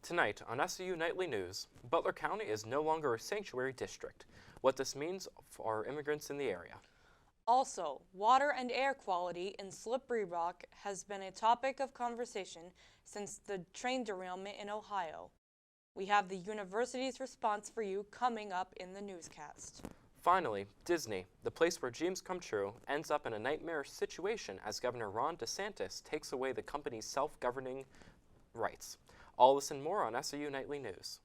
Tonight on SRU Nightly News, Butler County is no longer a sanctuary district. What this means for immigrants in the area. Also, water and air quality in Slippery Rock has been a topic of conversation since the train derailment in Ohio. We have the university's response for you coming up in the newscast. Finally, Disney, the place where dreams come true, ends up in a nightmarish situation as Governor Ron DeSantis takes away the company's self-governing rights. All this and more on SRU Nightly News.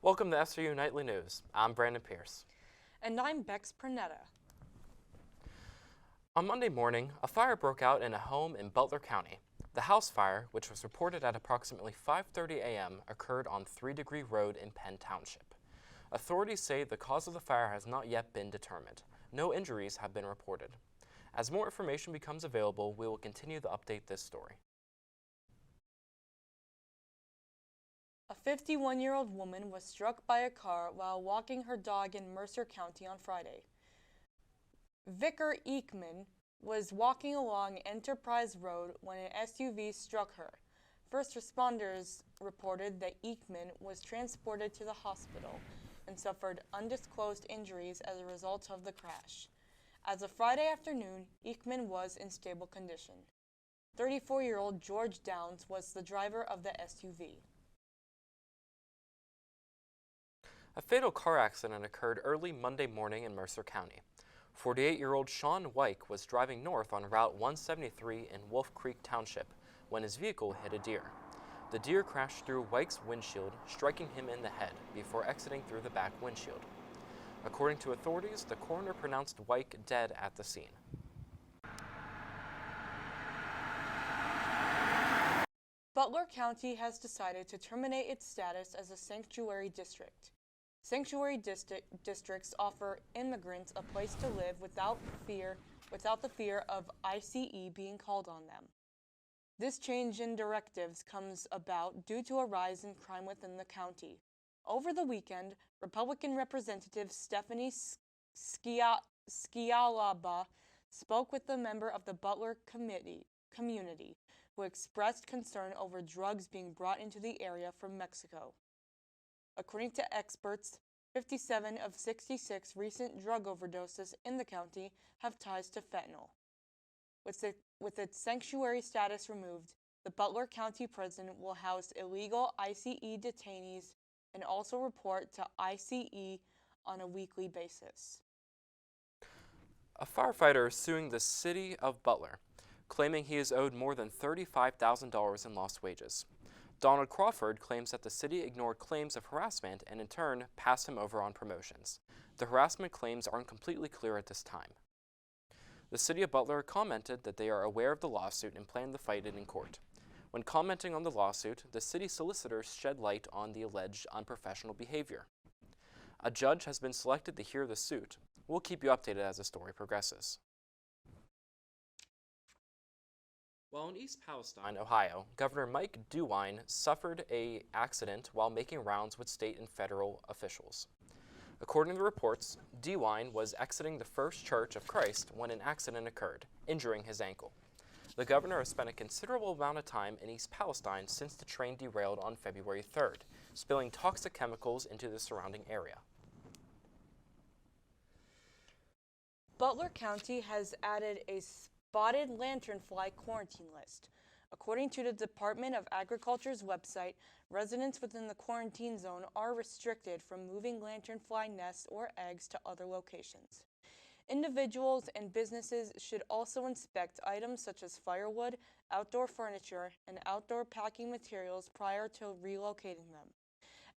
Welcome to SRU Nightly News. I'm Brandon Pierce. And I'm Bex Preneta. On Monday morning, a fire broke out in a home in Butler County. The house fire, which was reported at approximately 5:30 a.m., occurred on 3 Degree Road in Penn Township. Authorities say the cause of the fire has not yet been determined. No injuries have been reported. As more information becomes available, we will continue to update this story. A 51-year-old woman was struck by a car while walking her dog in Mercer County on Friday. Vicar Ekman was walking along Enterprise Road when an SUV struck her. First responders reported that Ekman was transported to the hospital and suffered undisclosed injuries as a result of the crash. As of Friday afternoon, Ekman was in stable condition. 34-year-old George Downs was the driver of the SUV. A fatal car accident occurred early Monday morning in Mercer County. 48-year-old Sean Wyke was driving north on Route 173 in Wolf Creek Township when his vehicle hit a deer. The deer crashed through Wyke's windshield, striking him in the head before exiting through the back windshield. According to authorities, the coroner pronounced Wyke dead at the scene. Butler County has decided to terminate its status as a sanctuary district. Sanctuary districts offer immigrants a place to live without the fear of ICE being called on them. This change in directives comes about due to a rise in crime within the county. Over the weekend, Republican Representative Stephanie Scialaba spoke with a member of the Butler community who expressed concern over drugs being brought into the area from Mexico. According to experts, 57 of 66 recent drug overdoses in the county have ties to fentanyl. With its sanctuary status removed, the Butler County Prison will house illegal ICE detainees and also report to ICE on a weekly basis. A firefighter is suing the city of Butler, claiming he is owed more than $35,000 in lost wages. Donald Crawford claims that the city ignored claims of harassment and in turn passed him over on promotions. The harassment claims aren't completely clear at this time. The city of Butler commented that they are aware of the lawsuit and plan to fight it in court. When commenting on the lawsuit, the city solicitors shed light on the alleged unprofessional behavior. A judge has been selected to hear the suit. We'll keep you updated as the story progresses. While in East Palestine, Ohio, Governor Mike DeWine suffered an accident while making rounds with state and federal officials. According to reports, DeWine was exiting the First Church of Christ when an accident occurred, injuring his ankle. The governor has spent a considerable amount of time in East Palestine since the train derailed on February 3rd, spilling toxic chemicals into the surrounding area. Butler County has added a spotted lanternfly quarantine list. According to the Department of Agriculture's website, residents within the quarantine zone are restricted from moving lanternfly nests or eggs to other locations. Individuals and businesses should also inspect items such as firewood, outdoor furniture, and outdoor packing materials prior to relocating them.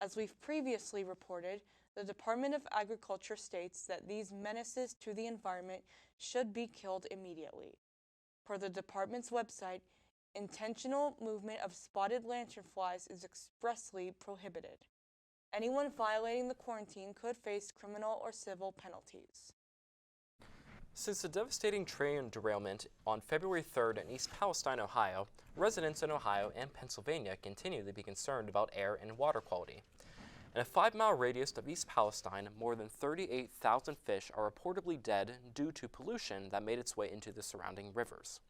As we've previously reported, the Department of Agriculture states that these menaces to the environment should be killed immediately. Per the department's website, intentional movement of spotted lanternflies is expressly prohibited. Anyone violating the quarantine could face criminal or civil penalties. Since the devastating train derailment on February 3rd in East Palestine, Ohio, residents in Ohio and Pennsylvania continue to be concerned about air and water quality. In a 5-mile radius of East Palestine, more than 38,000 fish are reportedly dead due to pollution that made its way into the surrounding rivers.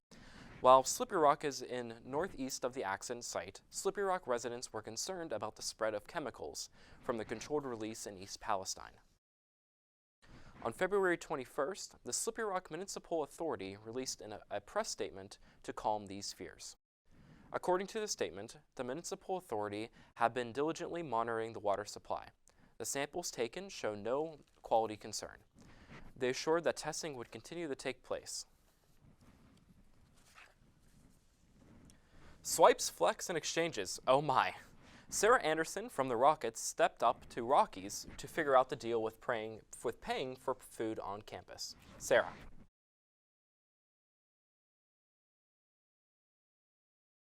While Slippery Rock is in northeast of the accident site, Slippery Rock residents were concerned about the spread of chemicals from the controlled release in East Palestine. On February 21st, the Slippery Rock Municipal Authority released a press statement to calm these fears. According to the statement, the municipal authority had been diligently monitoring the water supply. The samples taken show no quality concern. They assured that testing would continue to take place. Swipes, flex, and exchanges. Oh my. Sarah Anderson from the Rockets stepped up to Rockies to figure out the deal with paying for food on campus. Sarah.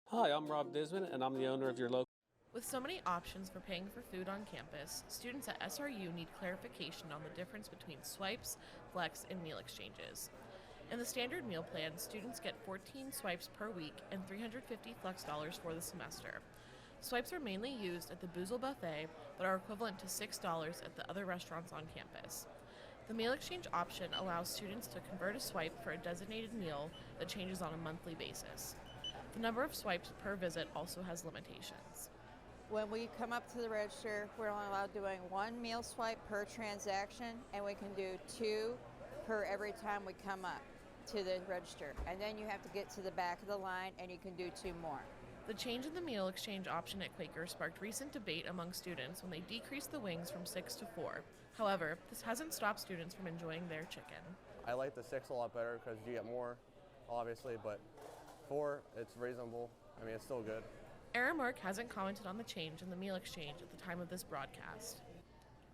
Hi, I'm Rob Disman, and I'm the owner of your local. With so many options for paying for food on campus, students at SRU need clarification on the difference between swipes, flex, and meal exchanges. In the standard meal plan, students get 14 swipes per week and $350 flex dollars for the semester. Swipes are mainly used at the Boozle Buffet, but are equivalent to $6 at the other restaurants on campus. The meal exchange option allows students to convert a swipe for a designated meal that changes on a monthly basis. The number of swipes per visit also has limitations. When we come up to the register, we're only allowed doing 1 meal swipe per transaction, and we can do 2 per every time we come up to the register. And then you have to get to the back of the line and you can do 2 more. The change in the meal exchange option at Quaker sparked recent debate among students when they decreased the wings from 6 to 4. However, this hasn't stopped students from enjoying their chicken. I like the 6 a lot better because you get more, obviously, but 4, it's reasonable. I mean, it's still good. Aramark hasn't commented on the change in the meal exchange at the time of this broadcast.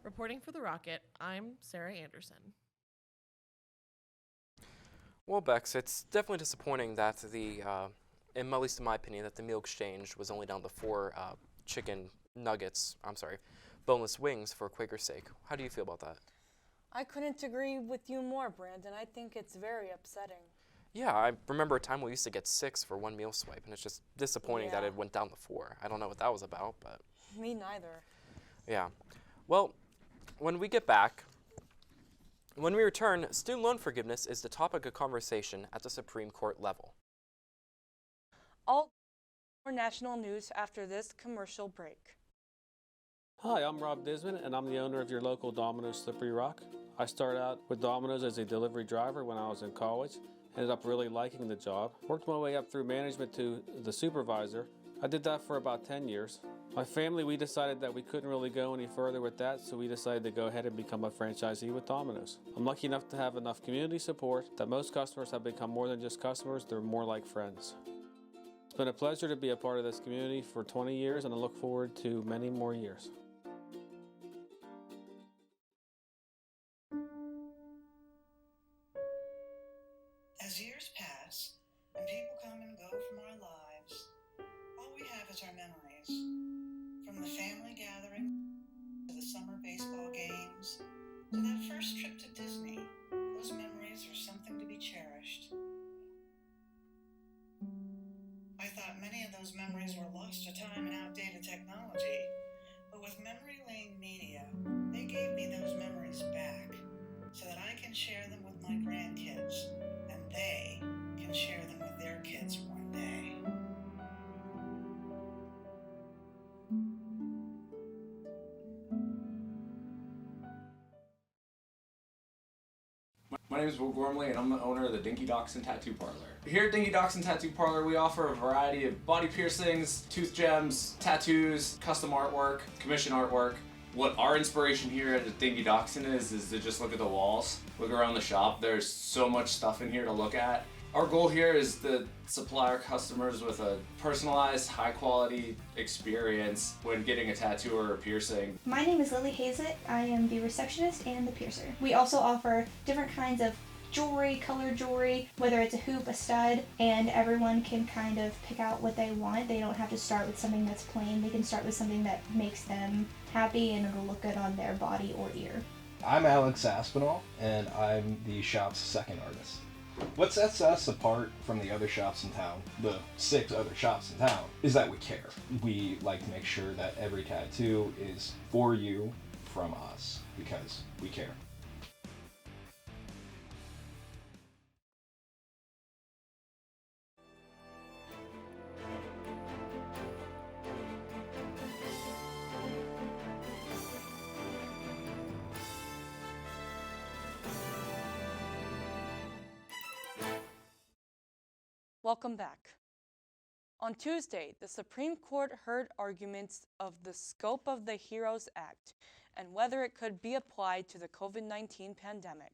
Reporting for The Rocket, I'm Sarah Anderson. Well, Bex, it's definitely disappointing that at least in my opinion, that the meal exchange was only down to 4 boneless wings for Quaker's sake. How do you feel about that? I couldn't agree with you more, Brandon. I think it's very upsetting. Yeah, I remember a time we used to get 6 for 1 meal swipe, and it's just disappointing that it went down to 4. I don't know what that was about, but... Me neither. Yeah. Well, when we return, student loan forgiveness is the topic of conversation at the Supreme Court level. All more national news after this commercial break. Hi, I'm Rob Disman, and I'm the owner of your local Domino's Slippery Rock. I started out with Domino's as a delivery driver when I was in college. Ended up really liking the job. Worked my way up through management to the supervisor. I did that for about 10 years. My family, we decided that we couldn't really go any further with that, so we decided to go ahead and become a franchisee with Domino's. I'm lucky enough to have enough community support that most customers have become more than just customers, they're more like friends. It's been a pleasure to be a part of this community for 20 years, and I look forward to many more years. As years pass and people come and go from our lives, all we have is our memories. From the family gathering to the summer baseball games to that first trip to Disney, those memories are something to be cherished. I thought many of those memories were lost to time and outdated technology, but with Memory Lane Media, they gave me those memories back so that I can share them with my grandkids, and they can share them with their kids one day. My name is Will Gormley, and I'm the owner of the Dinky Dachshund Tattoo Parlor. Here at Dinky Dachshund Tattoo Parlor, we offer a variety of body piercings, tooth gems, tattoos, custom artwork, commission artwork. What our inspiration here at the Dinky Dachshund is to just look at the walls, look around the shop. There's so much stuff in here to look at. Our goal here is to supply our customers with a personalized, high-quality experience when getting a tattoo or a piercing. My name is Lily Hazett. I am the receptionist and the piercer. We also offer different kinds of jewelry, colored jewelry, whether it's a hoop, a stud, and everyone can kind of pick out what they want. They don't have to start with something that's plain. They can start with something that makes them happy and it'll look good on their body or ear. I'm Alex Aspinall, and I'm the shop's second artist. What sets us apart from the other shops in town, the 6 other shops in town, is that we care. We like to make sure that every tattoo is for you from us, because we care. Welcome back. On Tuesday, the Supreme Court heard arguments of the scope of the HEROES Act and whether it could be applied to the COVID-19 pandemic.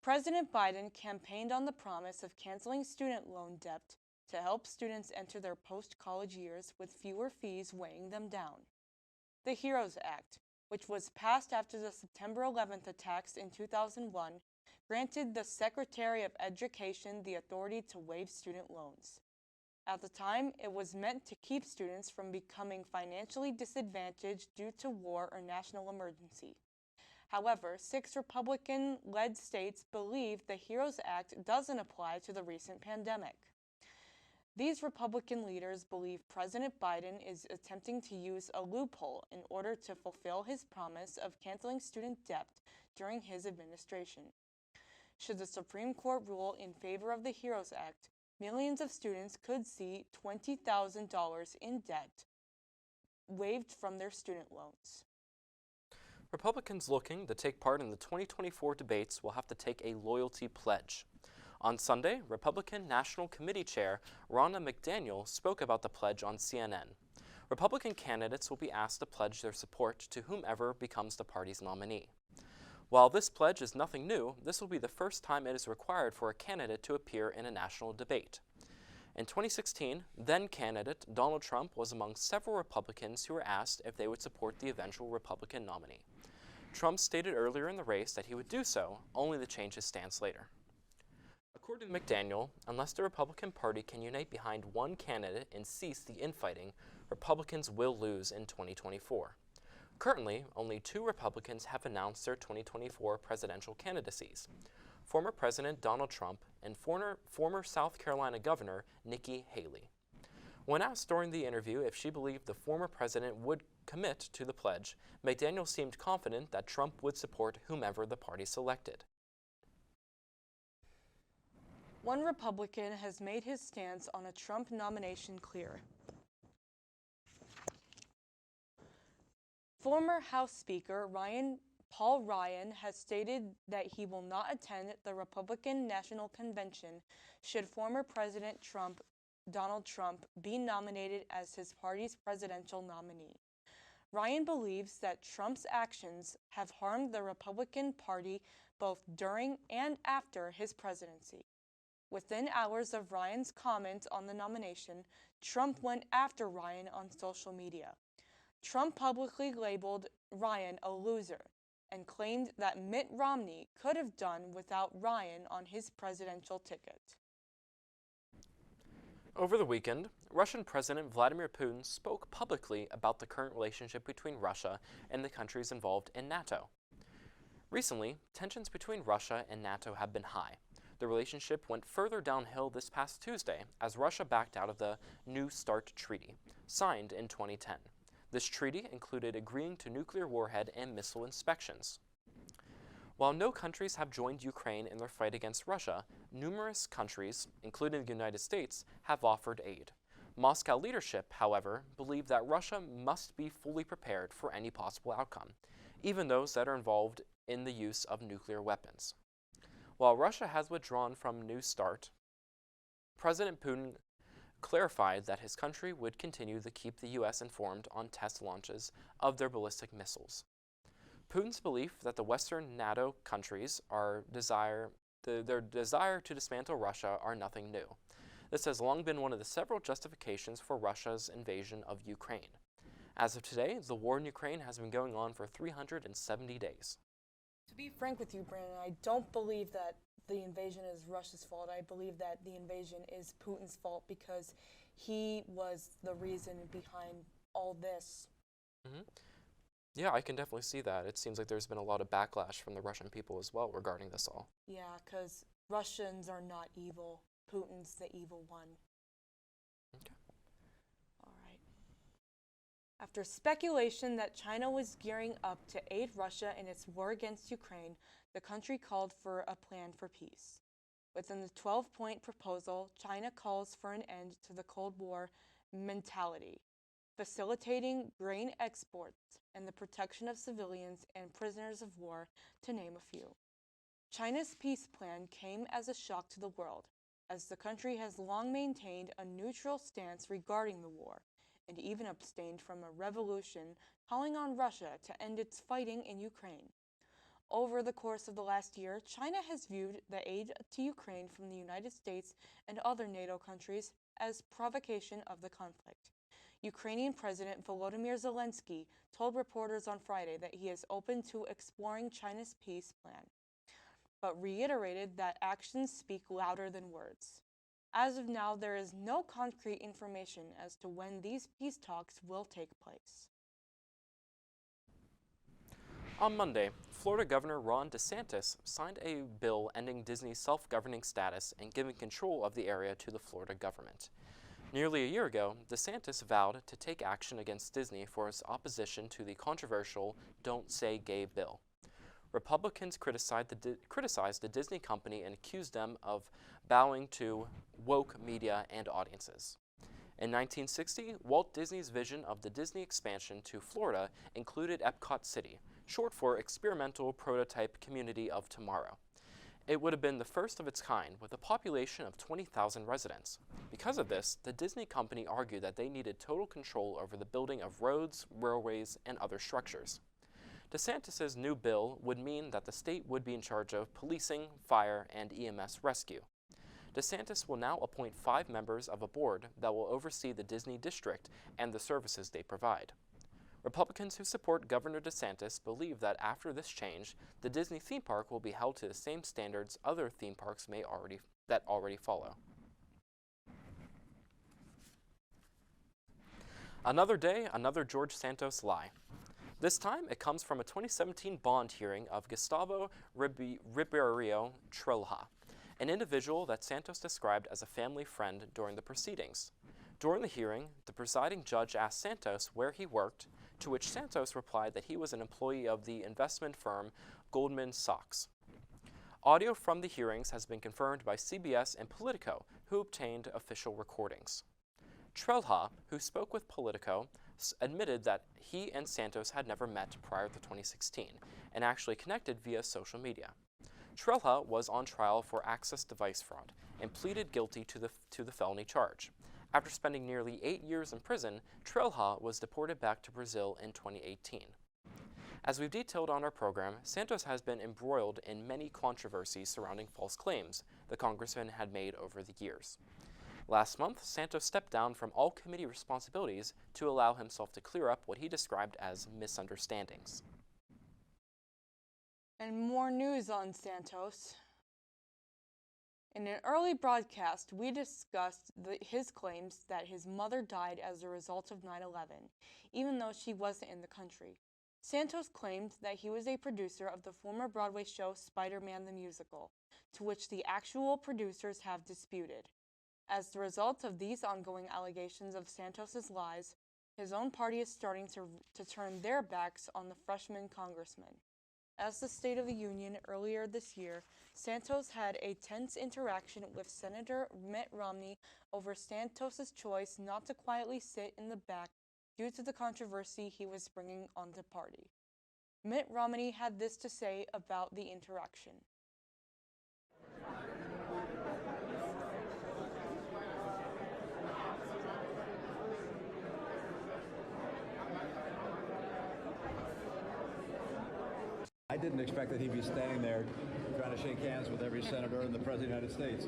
President Biden campaigned on the promise of canceling student loan debt to help students enter their post-college years with fewer fees weighing them down. The HEROES Act, which was passed after the September 11th attacks in 2001, granted the Secretary of Education the authority to waive student loans. At the time, it was meant to keep students from becoming financially disadvantaged due to war or national emergency. However, 6 Republican-led states believe the HEROES Act doesn't apply to the recent pandemic. These Republican leaders believe President Biden is attempting to use a loophole in order to fulfill his promise of canceling student debt during his administration. Should the Supreme Court rule in favor of the HEROES Act, millions of students could see $20,000 in debt waived from their student loans. Republicans looking to take part in the 2024 debates will have to take a loyalty pledge. On Sunday, Republican National Committee Chair Ronna McDaniel spoke about the pledge on CNN. Republican candidates will be asked to pledge their support to whomever becomes the party's nominee. While this pledge is nothing new, this will be the first time it is required for a candidate to appear in a national debate. In 2016, then-candidate Donald Trump was among several Republicans who were asked if they would support the eventual Republican nominee. Trump stated earlier in the race that he would do so, only to change his stance later. According to McDaniel, unless the Republican Party can unite behind one candidate and cease the infighting, Republicans will lose in 2024. Currently, only 2 Republicans have announced their 2024 presidential candidacies: former President Donald Trump and former South Carolina Governor Nikki Haley. When asked during the interview if she believed the former president would commit to the pledge, McDaniel seemed confident that Trump would support whomever the party selected. One Republican has made his stance on a Trump nomination clear. Former House Speaker Paul Ryan has stated that he will not attend the Republican National Convention should former President Donald Trump, be nominated as his party's presidential nominee. Ryan believes that Trump's actions have harmed the Republican Party both during and after his presidency. Within hours of Ryan's comment on the nomination, Trump went after Ryan on social media. Trump publicly labeled Ryan a loser and claimed that Mitt Romney could have done without Ryan on his presidential ticket. Over the weekend, Russian President Vladimir Putin spoke publicly about the current relationship between Russia and the countries involved in NATO. Recently, tensions between Russia and NATO have been high. The relationship went further downhill this past Tuesday as Russia backed out of the New START treaty, signed in 2010. This treaty included agreeing to nuclear warhead and missile inspections. While no countries have joined Ukraine in their fight against Russia, numerous countries, including the United States, have offered aid. Moscow leadership, however, believe that Russia must be fully prepared for any possible outcome, even those that are involved in the use of nuclear weapons. While Russia has withdrawn from New START, President Putin clarified that his country would continue to keep the U.S. informed on test launches of their ballistic missiles. Putin's belief that the Western NATO countries their desire to dismantle Russia are nothing new. This has long been one of the several justifications for Russia's invasion of Ukraine. As of today, the war in Ukraine has been going on for 370 days. To be frank with you, Brandon, I don't believe that the invasion is Russia's fault. I believe that the invasion is Putin's fault because he was the reason behind all this. Yeah, I can definitely see that. It seems like there's been a lot of backlash from the Russian people as well regarding this all. Yeah, because Russians are not evil. Putin's the evil one. Okay. All right. After speculation that China was gearing up to aid Russia in its war against Ukraine, the country called for a plan for peace. Within the 12-point proposal, China calls for an end to the Cold War mentality, facilitating grain exports and the protection of civilians and prisoners of war, to name a few. China's peace plan came as a shock to the world, as the country has long maintained a neutral stance regarding the war, and even abstained from a revolution calling on Russia to end its fighting in Ukraine. Over the course of the last year, China has viewed the aid to Ukraine from the United States and other NATO countries as provocation of the conflict. Ukrainian President Volodymyr Zelensky told reporters on Friday that he is open to exploring China's peace plan, but reiterated that actions speak louder than words. As of now, there is no concrete information as to when these peace talks will take place. On Monday, Florida Governor Ron DeSantis signed a bill ending Disney's self-governing status and giving control of the area to the Florida government. Nearly a year ago, DeSantis vowed to take action against Disney for its opposition to the controversial Don't Say Gay bill. Republicans criticized the Disney company and accused them of bowing to woke media and audiences. In 1960, Walt Disney's vision of the Disney expansion to Florida included Epcot City, short for Experimental Prototype Community of Tomorrow. It would have been the first of its kind, with a population of 20,000 residents. Because of this, the Disney company argued that they needed total control over the building of roads, railways, and other structures. DeSantis' new bill would mean that the state would be in charge of policing, fire, and EMS rescue. DeSantis will now appoint 5 members of a board that will oversee the Disney district and the services they provide. Republicans who support Governor DeSantis believe that after this change, the Disney theme park will be held to the same standards other theme parks already follow. Another day, another George Santos lie. This time, it comes from a 2017 bond hearing of Gustavo Ribeiro Trilha, an individual that Santos described as a family friend during the proceedings. During the hearing, the presiding judge asked Santos where he worked, to which Santos replied that he was an employee of the investment firm Goldman Sachs. Audio from the hearings has been confirmed by CBS and Politico, who obtained official recordings. Trilha, who spoke with Politico, admitted that he and Santos had never met prior to 2016 and actually connected via social media. Trilha was on trial for access device fraud and pleaded guilty to the felony charge. After spending nearly 8 years in prison, Trilha was deported back to Brazil in 2018. As we've detailed on our program, Santos has been embroiled in many controversies surrounding false claims the congressman had made over the years. Last month, Santos stepped down from all committee responsibilities to allow himself to clear up what he described as misunderstandings. And more news on Santos. In an early broadcast, we discussed his claims that his mother died as a result of 9/11, even though she wasn't in the country. Santos claimed that he was a producer of the former Broadway show Spider-Man the Musical, to which the actual producers have disputed. As the result of these ongoing allegations of Santos's lies, his own party is starting to turn their backs on the freshman congressman. As the State of the Union earlier this year, Santos had a tense interaction with Senator Mitt Romney over Santos's choice not to quietly sit in the back due to the controversy he was bringing on the party. Mitt Romney had this to say about the interaction. I didn't expect that he'd be standing there trying to shake hands with every senator and the President of the United States.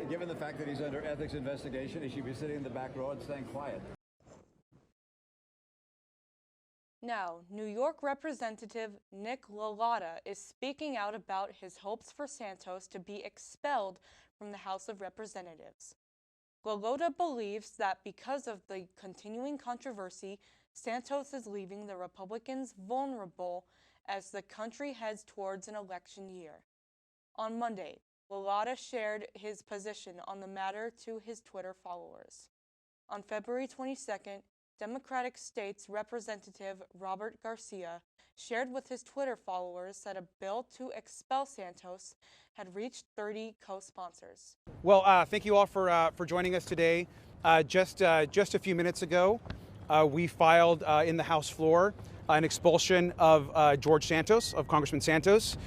Given the fact that he's under ethics investigation, he should be sitting in the back row and staying quiet. Now, New York Representative Nick LaLotta is speaking out about his hopes for Santos to be expelled from the House of Representatives. LaLotta believes that because of the continuing controversy, Santos is leaving the Republicans vulnerable as the country heads towards an election year. On Monday, Lalata shared his position on the matter to his Twitter followers. On February 22nd, Democratic States Representative Robert Garcia shared with his Twitter followers that a bill to expel Santos had reached 30 co-sponsors. Well, thank you all for joining us today. Just a few minutes ago, we filed in the House floor an expulsion of George Santos, of Congressman Santos.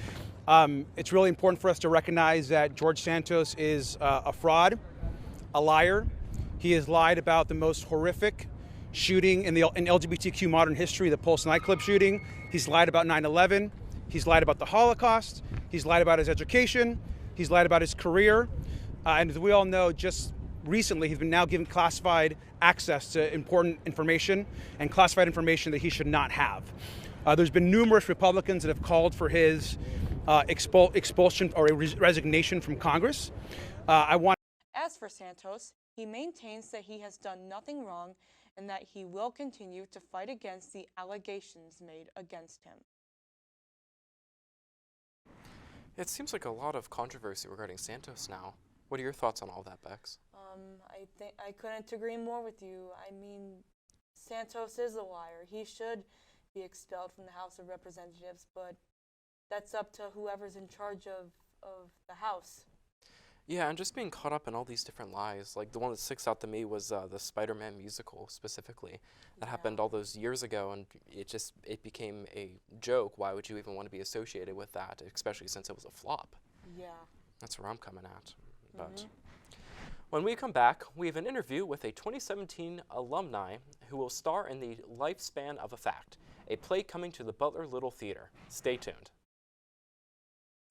It's really important for us to recognize that George Santos is a fraud, a liar. He has lied about the most horrific shooting in LGBTQ modern history, the Pulse nightclub shooting. He's lied about 9/11. He's lied about the Holocaust. He's lied about his education. He's lied about his career. And as we all know, just recently, he's been now given classified access to important information and classified information that he should not have. There's been numerous Republicans that have called for his expulsion or resignation from Congress. As for Santos, he maintains that he has done nothing wrong and that he will continue to fight against the allegations made against him. It seems like a lot of controversy regarding Santos now. What are your thoughts on all that, Bex? I couldn't agree more with you. I mean, Santos is a liar. He should be expelled from the House of Representatives, but that's up to whoever's in charge of the House. Yeah, and just being caught up in all these different lies. Like the one that sticks out to me was the Spider-Man musical specifically. That happened all those years ago, and it became a joke. Why would you even want to be associated with that, especially since it was a flop? Yeah. That's where I'm coming at. But when we come back, we have an interview with a 2017 alumni who will star in The Lifespan of a Fact, a play coming to the Butler Little Theater. Stay tuned.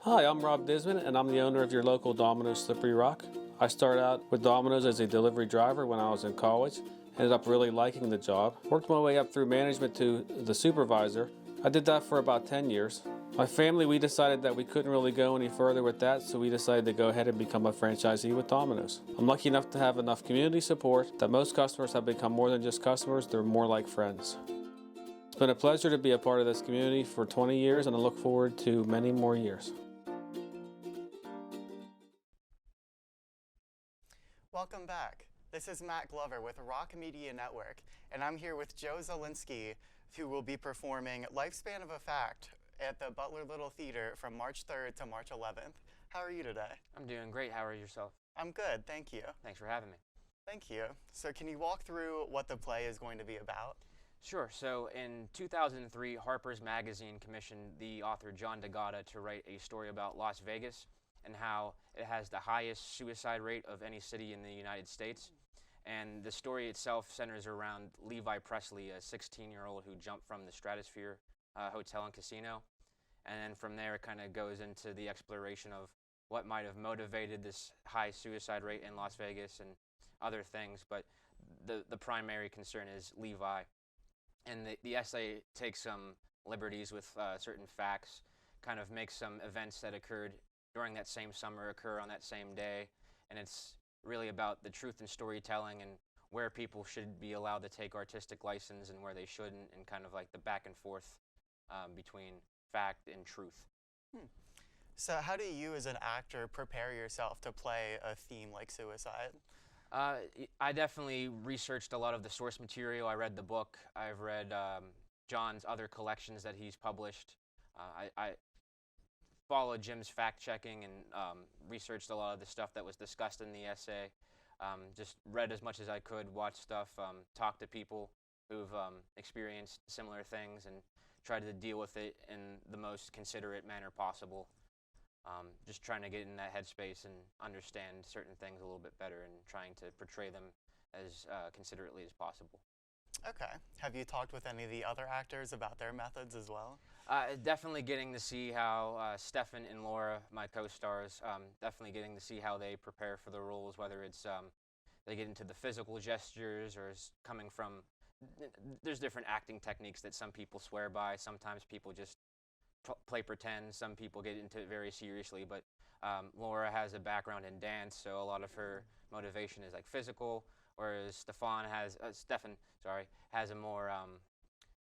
Hi, I'm Rob Disman, and I'm the owner of your local Domino's Slippery Rock. I started out with Domino's as a delivery driver when I was in college, ended up really liking the job, worked my way up through management to the supervisor. I did that for about 10 years. My family, we decided that we couldn't really go any further with that, so we decided to go ahead and become a franchisee with Domino's. I'm lucky enough to have enough community support that most customers have become more than just customers, they're more like friends. It's been a pleasure to be a part of this community for 20 years, and I look forward to many more years. Welcome back. This is Matt Glover with Rock Media Network, and I'm here with Joe Zielinski, who will be performing Lifespan of a Fact at the Butler Little Theater from March 3rd to March 11th. How are you today? I'm doing great. How are yourself? I'm good, thank you. Thanks for having me. Thank you. So can you walk through what the play is going to be about? Sure. So in 2003, Harper's Magazine commissioned the author John DeGata to write a story about Las Vegas and how it has the highest suicide rate of any city in the United States. And the story itself centers around Levi Presley, a 16-year-old who jumped from the Stratosphere Hotel and Casino. And then from there, it kind of goes into the exploration of what might have motivated this high suicide rate in Las Vegas and other things. But the primary concern is Levi. And the essay takes some liberties with certain facts, kind of makes some events that occurred during that same summer occur on that same day. And it's really about the truth in storytelling and where people should be allowed to take artistic license and where they shouldn't, and kind of like the back and forth between fact and truth. So how do you as an actor prepare yourself to play a theme like suicide? I definitely researched a lot of the source material. I read the book. I've read John's other collections that he's published. I followed Jim's fact-checking and researched a lot of the stuff that was discussed in the essay. Just read as much as I could, watched stuff, talked to people who've experienced similar things, and tried to deal with it in the most considerate manner possible. Just trying to get in that headspace and understand certain things a little bit better and trying to portray them as considerately as possible. Okay. Have you talked with any of the other actors about their methods as well? Definitely getting to see how Stefan and Laura, my co-stars, definitely getting to see how they prepare for the roles, whether it's they get into the physical gestures or coming from, there's different acting techniques that some people swear by. Sometimes people just play pretend. Some people get into it very seriously, but Laura has a background in dance, so a lot of her motivation is like physical, whereas Stefan has a more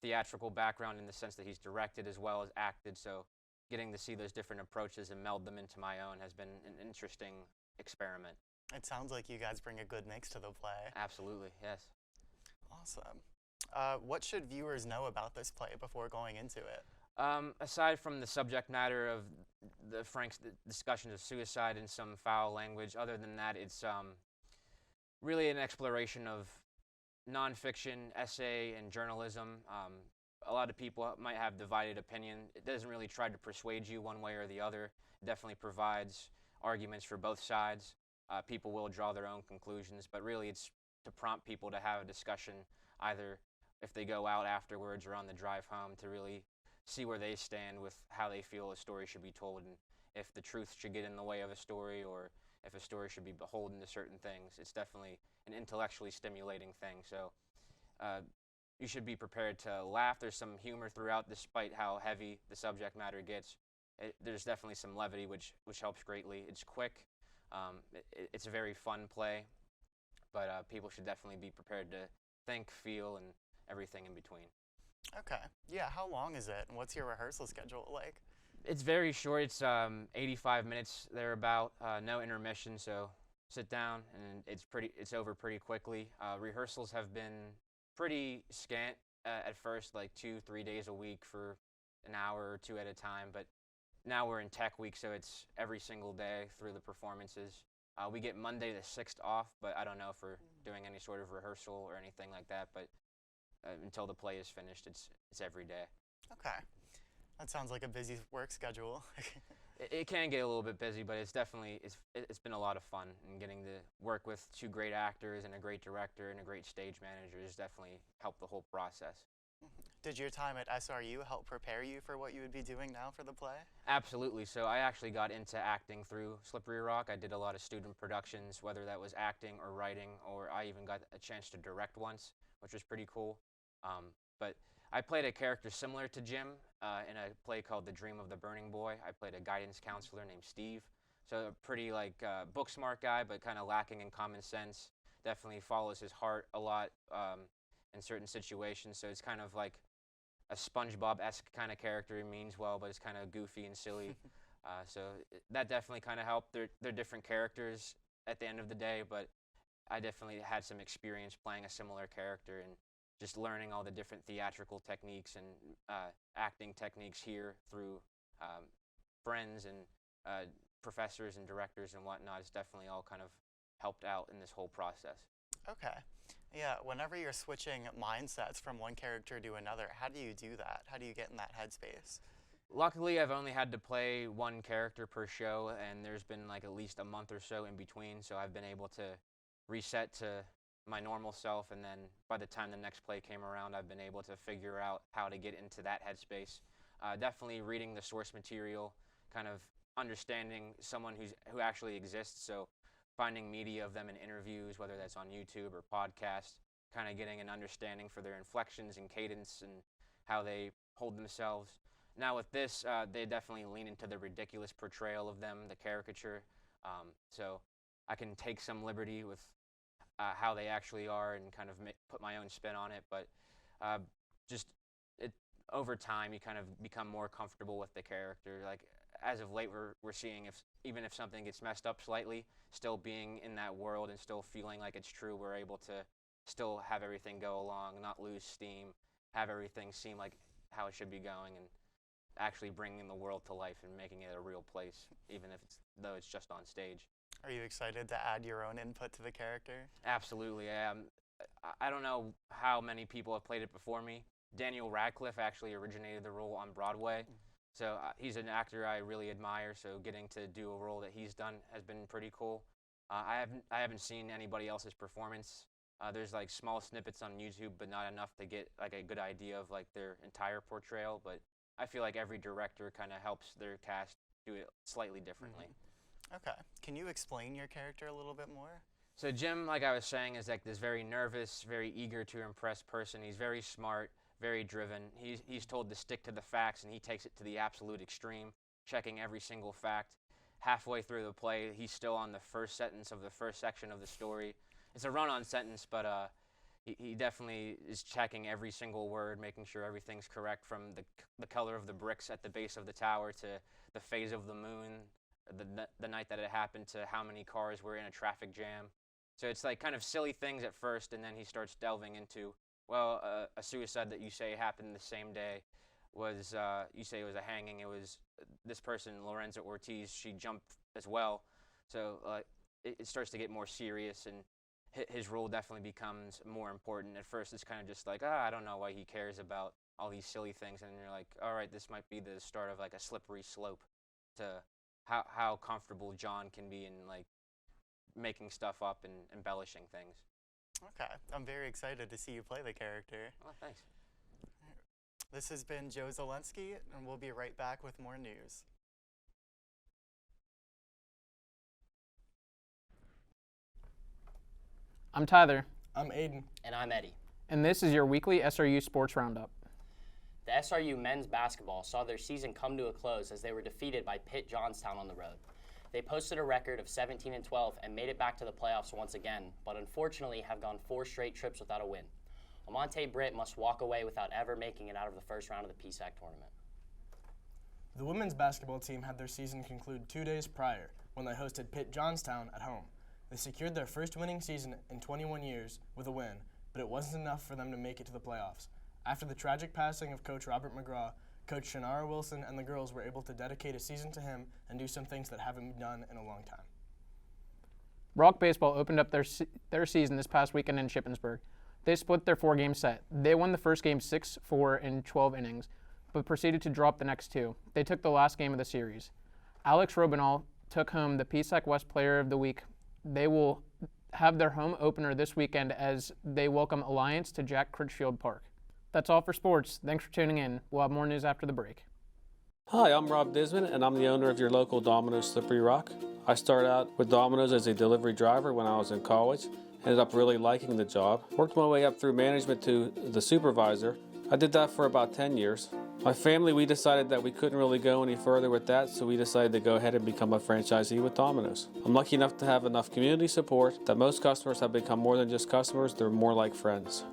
theatrical background in the sense that he's directed as well as acted, so getting to see those different approaches and meld them into my own has been an interesting experiment. It sounds like you guys bring a good mix to the play. Absolutely, yes. Awesome. What should viewers know about this play before going into it? Aside from the subject matter of the frank discussions of suicide and some foul language, other than that, it's really an exploration of nonfiction, essay, and journalism. A lot of people might have divided opinion. It doesn't really try to persuade you one way or the other. It definitely provides arguments for both sides. People will draw their own conclusions, but really it's to prompt people to have a discussion, either if they go out afterwards or on the drive home, to really see where they stand with how they feel a story should be told, and if the truth should get in the way of a story, or if a story should be beholden to certain things. It's definitely an intellectually stimulating thing, so you should be prepared to laugh. There's some humor throughout, despite how heavy the subject matter gets. There's definitely some levity, which helps greatly. It's quick. It's a very fun play, but people should definitely be prepared to think, feel, and everything in between. Okay. Yeah, how long is it, and what's your rehearsal schedule like? It's very short. It's 85 minutes thereabout, no intermission, so sit down and it's over pretty quickly. Rehearsals have been pretty scant at first, like 2-3 days a week for an hour or two at a time, but now we're in tech week, so it's every single day through the performances. We get Monday the 6th off, but I don't know if we're doing any sort of rehearsal or anything like that, but until the play is finished, it's every day. Okay. That sounds like a busy work schedule. It can get a little bit busy, but it's definitely, it's been a lot of fun, and getting to work with 2 great actors and a great director and a great stage manager has definitely helped the whole process. Did your time at SRU help prepare you for what you would be doing now for the play? Absolutely. So I actually got into acting through Slippery Rock. I did a lot of student productions, whether that was acting or writing, or I even got a chance to direct once, which was pretty cool. But I played a character similar to Jim in a play called The Dream of the Burning Boy. I played a guidance counselor named Steve. So a pretty book smart guy, but kind of lacking in common sense. Definitely follows his heart a lot in certain situations. So it's kind of like a SpongeBob-esque kind of character. He means well, but it's kind of goofy and silly. So that definitely kind of helped. They're different characters at the end of the day, but I definitely had some experience playing a similar character and just learning all the different theatrical techniques and acting techniques here through friends and professors and directors and whatnot. It's definitely all kind of helped out in this whole process. Okay. Yeah, whenever you're switching mindsets from one character to another, how do you do that? How do you get in that headspace? Luckily, I've only had to play one character per show, and there's been like at least a month or so in between, so I've been able to reset to my normal self, and then by the time the next play came around, I've been able to figure out how to get into that headspace. Definitely reading the source material, kind of understanding someone who actually exists, so finding media of them in interviews, whether that's on YouTube or podcasts, kind of getting an understanding for their inflections and cadence and how they hold themselves. Now with this, they definitely lean into the ridiculous portrayal of them, the caricature, so I can take some liberty with how they actually are and kind of put my own spin on it, but over time you kind of become more comfortable with the character. Like as of late, we're seeing even if something gets messed up slightly, still being in that world and still feeling like it's true, we're able to still have everything go along, not lose steam, have everything seem like how it should be going, and actually bringing the world to life and making it a real place, even if though it's just on stage. Are you excited to add your own input to the character? Absolutely. I don't know how many people have played it before me. Daniel Radcliffe actually originated the role on Broadway, so he's an actor I really admire, so getting to do a role that he's done has been pretty cool. I haven't seen anybody else's performance. There's like small snippets on YouTube, but not enough to get like a good idea of like their entire portrayal, but I feel like every director kind of helps their cast do it slightly differently. Okay. Can you explain your character a little bit more? So Jim, like I was saying, is like this very nervous, very eager to impress person. He's very smart, very driven. He's told to stick to the facts, and he takes it to the absolute extreme, checking every single fact. Halfway through the play, he's still on the first sentence of the first section of the story. It's a run-on sentence, but he definitely is checking every single word, making sure everything's correct, from the color of the bricks at the base of the tower to the phase of the moon, the night that it happened, to how many cars were in a traffic jam. So it's like kind of silly things at first, and then he starts delving into, well, a suicide that you say happened the same day was, you say it was a hanging. It was this person, Lorenza Ortiz, she jumped as well. So it starts to get more serious, and his role definitely becomes more important. At first, it's kind of just like, I don't know why he cares about all these silly things. And you're like, all right, this might be the start of like a slippery slope to how comfortable John can be in like making stuff up and embellishing things. Okay, I'm very excited to see you play the character. Oh, thanks. This has been Joe Zelensky, and we'll be right back with more news. I'm Tyler. I'm Aiden. And I'm Eddie. And this is your weekly SRU Sports Roundup. The SRU men's basketball saw their season come to a close as they were defeated by Pitt Johnstown on the road. They posted a record of 17-12 and made it back to the playoffs once again, but unfortunately have gone 4 straight trips without a win. Amonte Britt must walk away without ever making it out of the first round of the PSAC tournament. The women's basketball team had their season conclude 2 days prior when they hosted Pitt Johnstown at home. They secured their first winning season in 21 years with a win, but it wasn't enough for them to make it to the playoffs. After the tragic passing of Coach Robert McGraw, Coach Shannara Wilson and the girls were able to dedicate a season to him and do some things that haven't been done in a long time. Rock Baseball opened up their season this past weekend in Shippensburg. They split their 4-game set. They won the first game 6-4 in 12 innings, but proceeded to drop the next 2. They took the last game of the series. Alex Robinall took home the PSAC West Player of the Week. They will have their home opener this weekend as they welcome Alliance to Jack Critchfield Park. That's all for sports. Thanks for tuning in. We'll have more news after the break. Hi, I'm Rob Disman, and I'm the owner of your local Domino's Slippery Rock. I started out with Domino's as a delivery driver when I was in college. Ended up really liking the job. Worked my way up through management to the supervisor. I did that for about 10 years. My family, we decided that we couldn't really go any further with that, so we decided to go ahead and become a franchisee with Domino's. I'm lucky enough to have enough community support that most customers have become more than just customers, they're more like friends.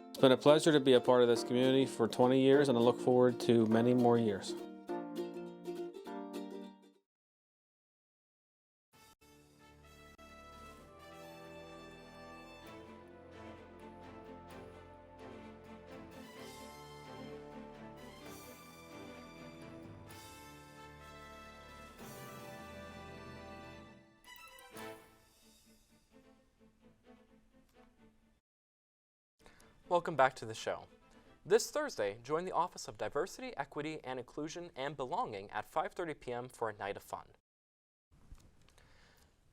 It's been a pleasure to be a part of this community for 20 years, and I look forward to many more years. Welcome back to the show. This Thursday, join the Office of Diversity, Equity, and Inclusion and Belonging at 5:30 p.m. for a night of fun.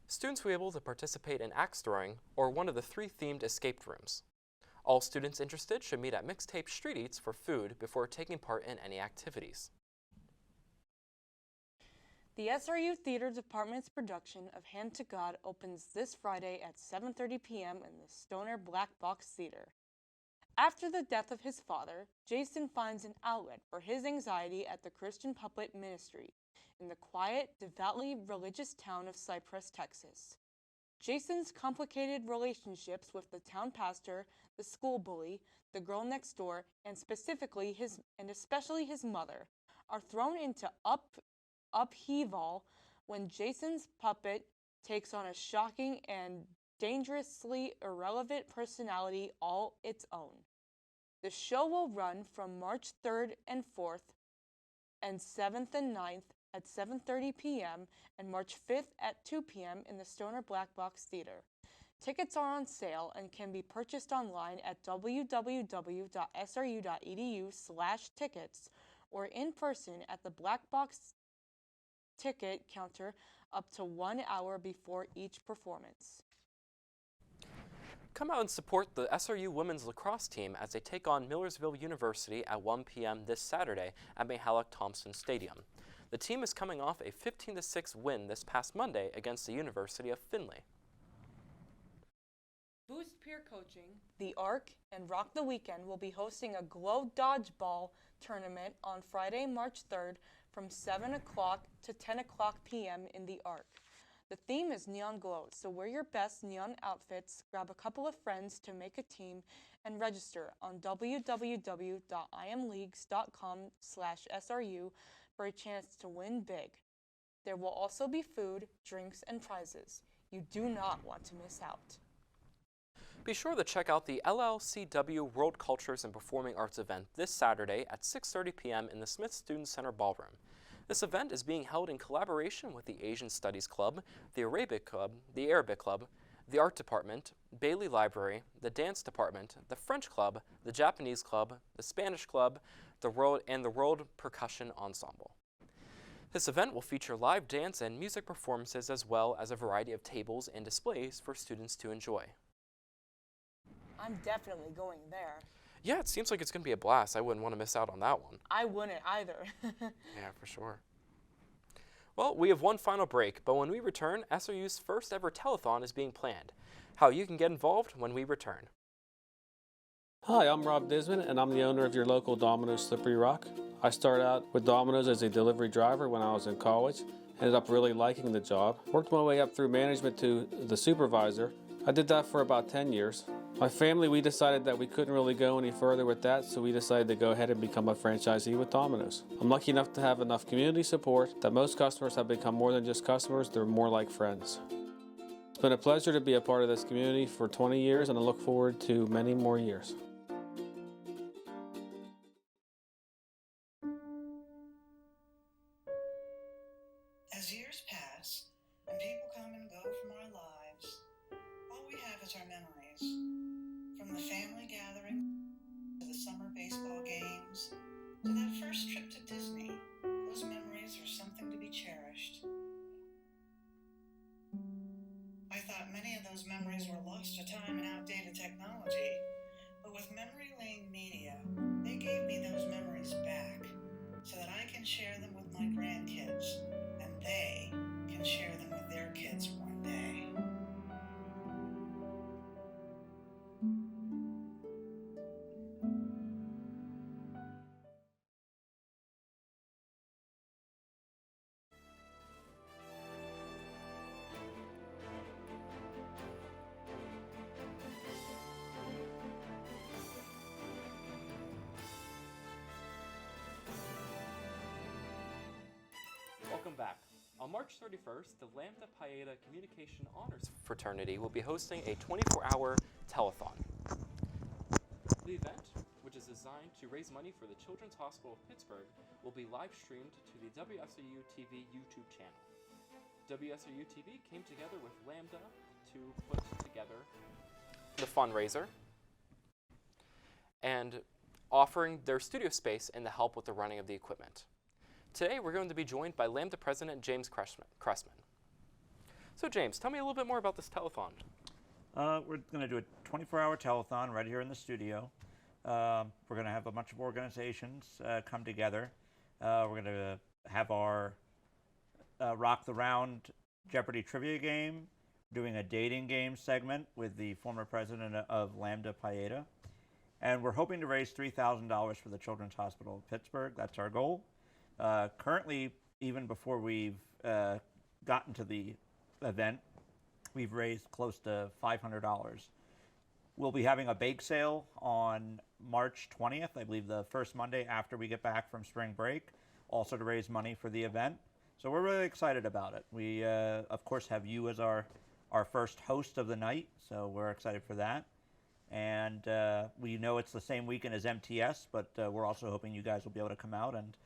Students will be able to participate in axe throwing or one of the 3 themed escape rooms. All students interested should meet at Mixtape Street Eats for food before taking part in any activities. The SRU Theater Department's production of Hand to God opens this Friday at 7:30 p.m. in the Stoner Black Box Theater. After the death of his father, Jason finds an outlet for his anxiety at the Christian Puppet Ministry in the quiet, devoutly religious town of Cypress, Texas. Jason's complicated relationships with the town pastor, the school bully, the girl next door, and especially his mother, are thrown into upheaval when Jason's puppet takes on a shocking and dangerously irrelevant personality all its own. The show will run from March 3rd and 4th and 7th and 9th at 7:30 p.m. and March 5th at 2 p.m. in the Stoner Black Box Theater. Tickets are on sale and can be purchased online at www.sru.edu/tickets or in person at the Black Box ticket counter up to 1 hour before each performance. Come out and support the SRU women's lacrosse team as they take on Millersville University at 1 p.m. this Saturday at Mihalich-Thompson Stadium. The team is coming off a 15-6 win this past Monday against the University of Findlay. Boost Peer Coaching, the ARC, and Rock the Weekend will be hosting a Glow Dodgeball tournament on Friday, March 3rd from 7 o'clock to 10 o'clock p.m. in the ARC. The theme is neon glow, so wear your best neon outfits, grab a couple of friends to make a team, and register on www.imleagues.com/SRU for a chance to win big. There will also be food, drinks, and prizes. You do not want to miss out. Be sure to check out the LLCW World Cultures and Performing Arts event this Saturday at 6:30 p.m. in the Smith Student Center Ballroom. This event is being held in collaboration with the Asian Studies Club, the Arabic Club, the Art Department, Bailey Library, the Dance Department, the French Club, the Japanese Club, the Spanish Club, the World Percussion Ensemble. This event will feature live dance and music performances as well as a variety of tables and displays for students to enjoy. I'm definitely going there. Yeah, it seems like it's going to be a blast. I wouldn't want to miss out on that one. I wouldn't either. Yeah, for sure. Well, we have one final break, but when we return, SRU's first ever telethon is being planned. How you can get involved when we return. Hi, I'm Rob Disman, and I'm the owner of your local Domino's Slippery Rock. I started out with Domino's as a delivery driver when I was in college. Ended up really liking the job. Worked my way up through management to the supervisor. I did that for about 10 years. My family, we decided that we couldn't really go any further with that, so we decided to go ahead and become a franchisee with Domino's. I'm lucky enough to have enough community support that most customers have become more than just customers, they're more like friends. It's been a pleasure to be a part of this community for 20 years, and I look forward to many more years. As years pass and people come and go from our lives, all we have is our memories. From the family gathering to the summer baseball games to that first trip to Disney, those memories are something to be cherished. I thought many of those memories were lost to time and outdated technology, but with Memory Lane Media, they gave me those memories back so that I can share them with my grandkids, and they can share them with their kids one day. Welcome back. On March 31st, the Lambda Pi Eta Communication Honors Fraternity will be hosting a 24-hour telethon. The event, which is designed to raise money for the Children's Hospital of Pittsburgh, will be live streamed to the WSRU-TV YouTube channel. WSRU-TV came together with Lambda to put together the fundraiser and offering their studio space and the help with the running of the equipment. Today, we're going to be joined by Lambda President James Cressman. So James, tell me a little bit more about this telethon. We're going to do a 24-hour telethon right here in the studio. We're going to have a bunch of organizations come together. We're going to have our Rock the Round Jeopardy trivia game, doing a dating game segment with the former president of Lambda Pi Eta. And we're hoping to raise $3,000 for the Children's Hospital of Pittsburgh. That's our goal. Currently, even before we've gotten to the event, we've raised close to $500. We'll be having a bake sale on March 20th, I believe the first Monday after we get back from spring break, also to raise money for the event. So we're really excited about it. We, of course, have you as our first host of the night, so we're excited for that. And we know it's the same weekend as MTS, but we're also hoping you guys will be able to come out and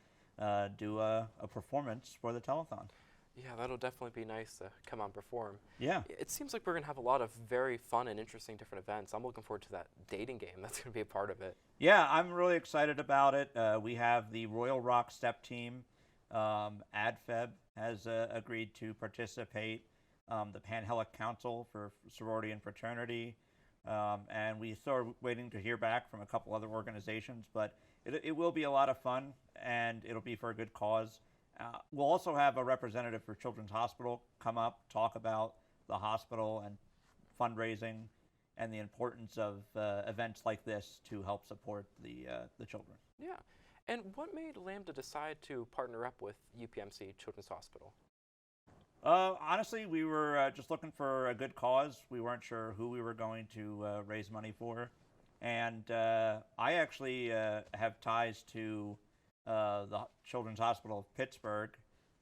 do a performance for the telethon. Yeah, that'll definitely be nice to come out and perform. Yeah. It seems like we're going to have a lot of very fun and interesting different events. I'm looking forward to that dating game. That's going to be a part of it. Yeah, I'm really excited about it. We have the Royal Rock Step Team. ADFEB has agreed to participate. The Panhellenic Council for Sorority and Fraternity. And we still are waiting to hear back from a couple other organizations, but it will be a lot of fun, and it'll be for a good cause. We'll also have a representative for Children's Hospital come up, talk about the hospital and fundraising and the importance of events like this to help support the children. Yeah. And what made Lambda decide to partner up with UPMC Children's Hospital? Honestly, we were just looking for a good cause. We weren't sure who we were going to raise money for. And I actually have ties to the Children's Hospital of Pittsburgh,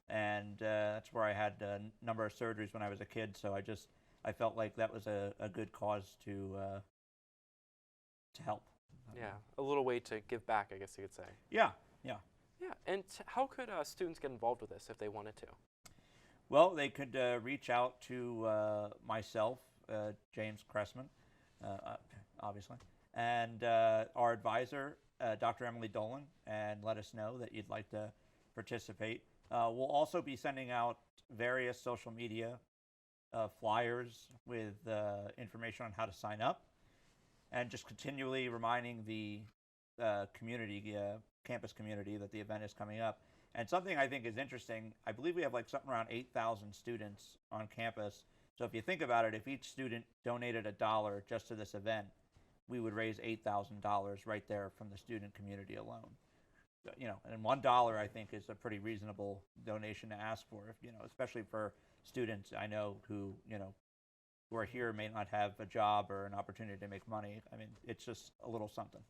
and that's where I had a number of surgeries when I was a kid. So I felt like that was a good cause to help. Yeah, a little way to give back, I guess you could say. Yeah, yeah. Yeah, and how could students get involved with this if they wanted to? Well, they could reach out to myself, James Cressman, obviously, and our advisor, Dr. Emily Dolan, and let us know that you'd like to participate. We'll also be sending out various social media flyers with information on how to sign up, and just continually reminding the community, campus community, that the event is coming up. And something I think is interesting, I believe we have like something around 8,000 students on campus. So if you think about it, if each student donated $1 just to this event, we would raise $8,000 right there from the student community alone. You know, and $1 I think is a pretty reasonable donation to ask for, you know, especially for students I know who are here may not have a job or an opportunity to make money. I mean, it's just a little something.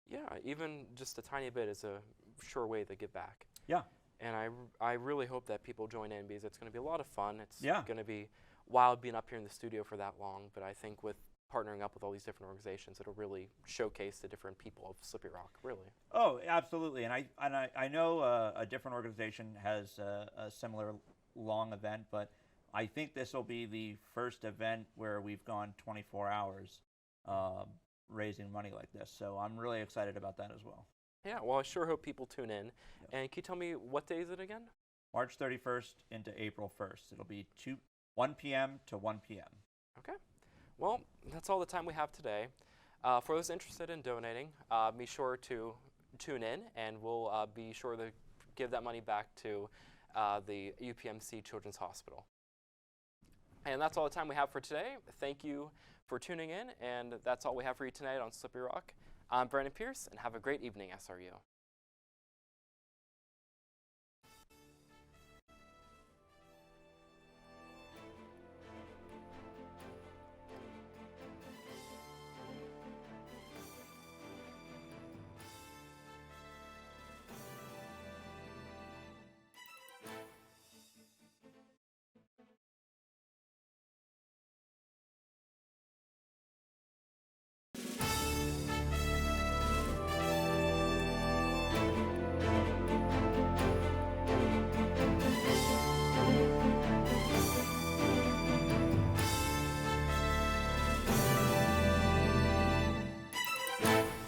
Yeah, even just a tiny bit is a sure way to give back. Yeah. And I really hope that people join in, because it's going to be a lot of fun. It's Yeah. going to be wild being up here in the studio for that long, but I think with partnering up with all these different organizations, it'll really showcase the different people of Slippery Rock, really. Oh, absolutely. And I know a different organization has a similar long event, but I think this will be the first event where we've gone 24 hours raising money like this. So I'm really excited about that as well. Yeah, well, I sure hope people tune in. Yep. And can you tell me what day is it again? March 31st into April 1st. It'll be 1 p.m. to 1 p.m. Okay. Well, that's all the time we have today. For those interested in donating, be sure to tune in, and we'll be sure to give that money back to the UPMC Children's Hospital. And that's all the time we have for today. Thank you for tuning in, and that's all we have for you tonight on Slippery Rock. I'm Brandon Pierce, and have a great evening, SRU.